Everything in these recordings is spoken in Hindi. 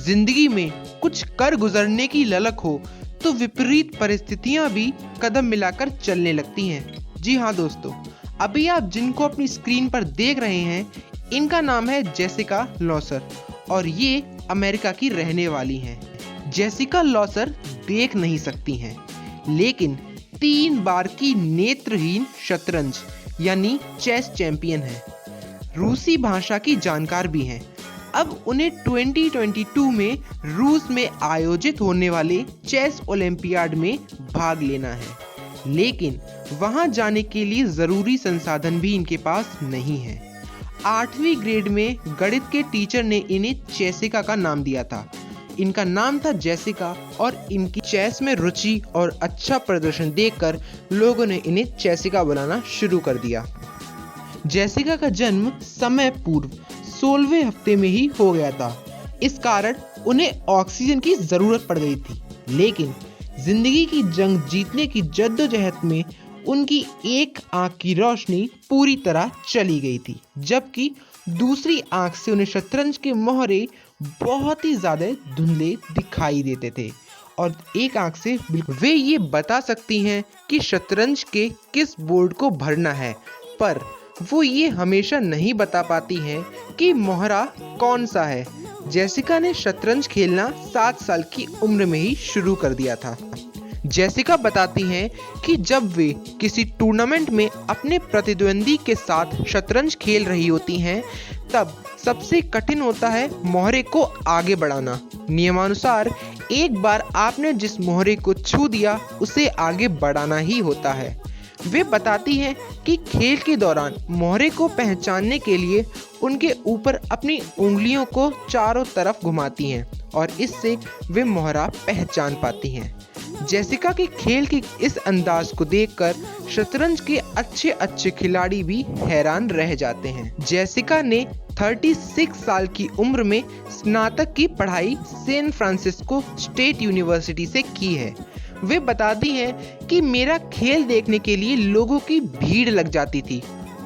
जिंदगी में कुछ कर गुजरने की ललक हो तो विपरीत परिस्थितियां भी कदम मिलाकर चलने लगती हैं। जी हाँ दोस्तों, अभी आप जिनको अपनी स्क्रीन पर देख रहे हैं, इनका नाम है जेसिका लॉसर और ये अमेरिका की रहने वाली हैं। जेसिका लॉसर देख नहीं सकती हैं, लेकिन 3 बार की नेत्रहीन शतरंज यानी चेस चैंपियन है। रूसी भाषा की जानकार भी हैं। अब उन्हें 2022 में रूस में आयोजित होने वाले चेस ओलंपियाड में भाग लेना है, लेकिन वहां जाने के लिए जरूरी संसाधन भी इनके पास नहीं है। 8वीं ग्रेड में गणित के टीचर ने इन्हें जेसिका का नाम दिया था। इनका नाम था जेसिका और इनकी चेस में रुचि और अच्छा प्रदर्शन देखकर लोगों ने इन्हें जेसिका बुलाना शुरू कर दिया। जेसिका का जन्म समय पूर्व 16वें हफ्ते में ही हो गया था। इस कारण उन्हें ऑक्सीजन की जरूरत पड़ गई थी, लेकिन जिंदगी की जंग जीतने की जद्दोजहद में उनकी एक आंख की रोशनी पूरी तरह चली गई थी, जबकि दूसरी आंख से उन्हें शतरंज के मोहरे बहुत ही ज्यादा धुंधले दिखाई देते थे और एक आंख से वे ये बता सकती हैं कि शतरंज के किस बोर्ड को भरना है, पर वो ये हमेशा नहीं बता पाती हैं कि मोहरा कौन सा है। जेसिका ने शतरंज खेलना 7 साल की उम्र में ही शुरू कर दिया था। जेसिका बताती हैं कि जब वे किसी टूर्नामेंट में अपने प्रतिद्वंदी के साथ शतरंज खेल रही होती हैं, तब सबसे कठिन होता है मोहरे को आगे बढ़ाना। नियमानुसार एक बार आपने जिस मोहरे को छू दिया उसे आगे बढ़ाना ही होता है। वे बताती हैं कि खेल के दौरान मोहरे को पहचानने के लिए उनके ऊपर अपनी उंगलियों को चारों तरफ घुमाती हैं और इससे वे मोहरा पहचान पाती हैं। जेसिका के खेल के इस अंदाज को देखकर शतरंज के अच्छे खिलाड़ी भी हैरान रह जाते हैं। जेसिका ने 36 साल की उम्र में स्नातक की पढ़ाई सैन फ्रांसिस्को स्टेट यूनिवर्सिटी से की है। वे बताती हैं कि मेरा खेल देखने के लिए लोगों की भीड़ लग जाती थी।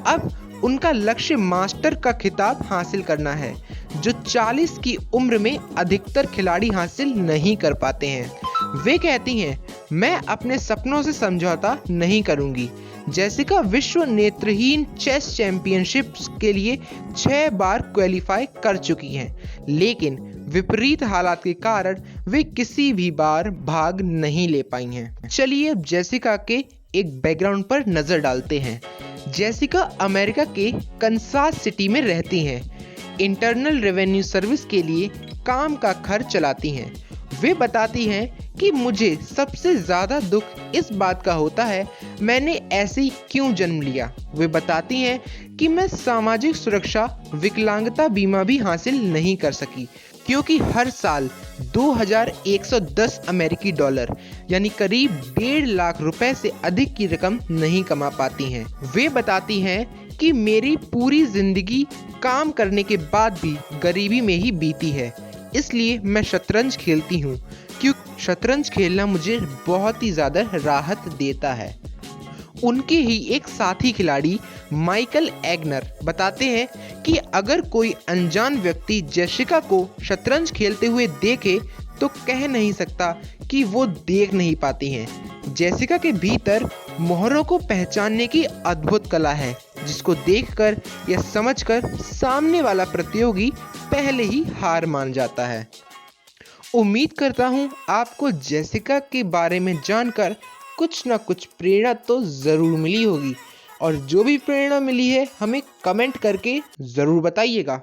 अब उनका लक्ष्य मास्टर का खिताब हासिल करना है, जो 40 की उम्र में अधिकतर खिलाड़ी हासिल नहीं कर पाते हैं। वे कहती हैं, मैं अपने सपनों से समझौता नहीं करूंगी। जेसिका विश्व नेत्रहीन चेस चैंपियनशिप्स के लिए 6 बार क्वालिफाई कर चुकी हैं, लेकिन विपरीत हालात के कारण वे किसी भी बार भाग नहीं ले पाई हैं। चलिए अब जेसिका के एक बैकग्राउंड पर नजर डालते हैं। जेसिका अमेरिका के कंसास सिटी में रहती हैं। इंटरनल रेवेन्यू सर्विस के लिए काम का खर्च चलाती हैं। वे बताती हैं कि मुझे सबसे ज्यादा दुख इस बात का होता है, मैंने ऐसे ही क्यों जन्म लिया। वे बताती हैं कि मैं सामाजिक सुरक्षा विकलांगता बीमा भी हासिल नहीं कर सकी, क्योंकि हर साल 2110 अमेरिकी डॉलर यानी करीब 1.5 लाख रुपए से अधिक की रकम नहीं कमा पाती हैं। वे बताती हैं कि मेरी पूरी जिंदगी काम करने के बाद भी गरीबी में ही बीती है, इसलिए मैं शतरंज खेलती हूँ, क्योंकि शतरंज खेलना मुझे बहुत ही ज़्यादा राहत देता है। उनके ही एक साथी खिलाड़ी माइकल एग्नर बताते हैं कि अगर कोई अनजान व्यक्ति जेसिका को शतरंज खेलते हुए देखे तो कह नहीं सकता कि वो देख नहीं पाती हैं। जेसिका के भीतर मोहरों को पहचानने की अद्भुत कला है, जिसको देखकर या समझकर सामने वाला प्रतियोगी पहले ही हार मान जाता है। उम्मीद करता हूँ आपको जेसिका के बारे में जानकर कुछ ना कुछ प्रेरणा तो ज़रूर मिली होगी, और जो भी प्रेरणा मिली है हमें कमेंट करके ज़रूर बताइएगा।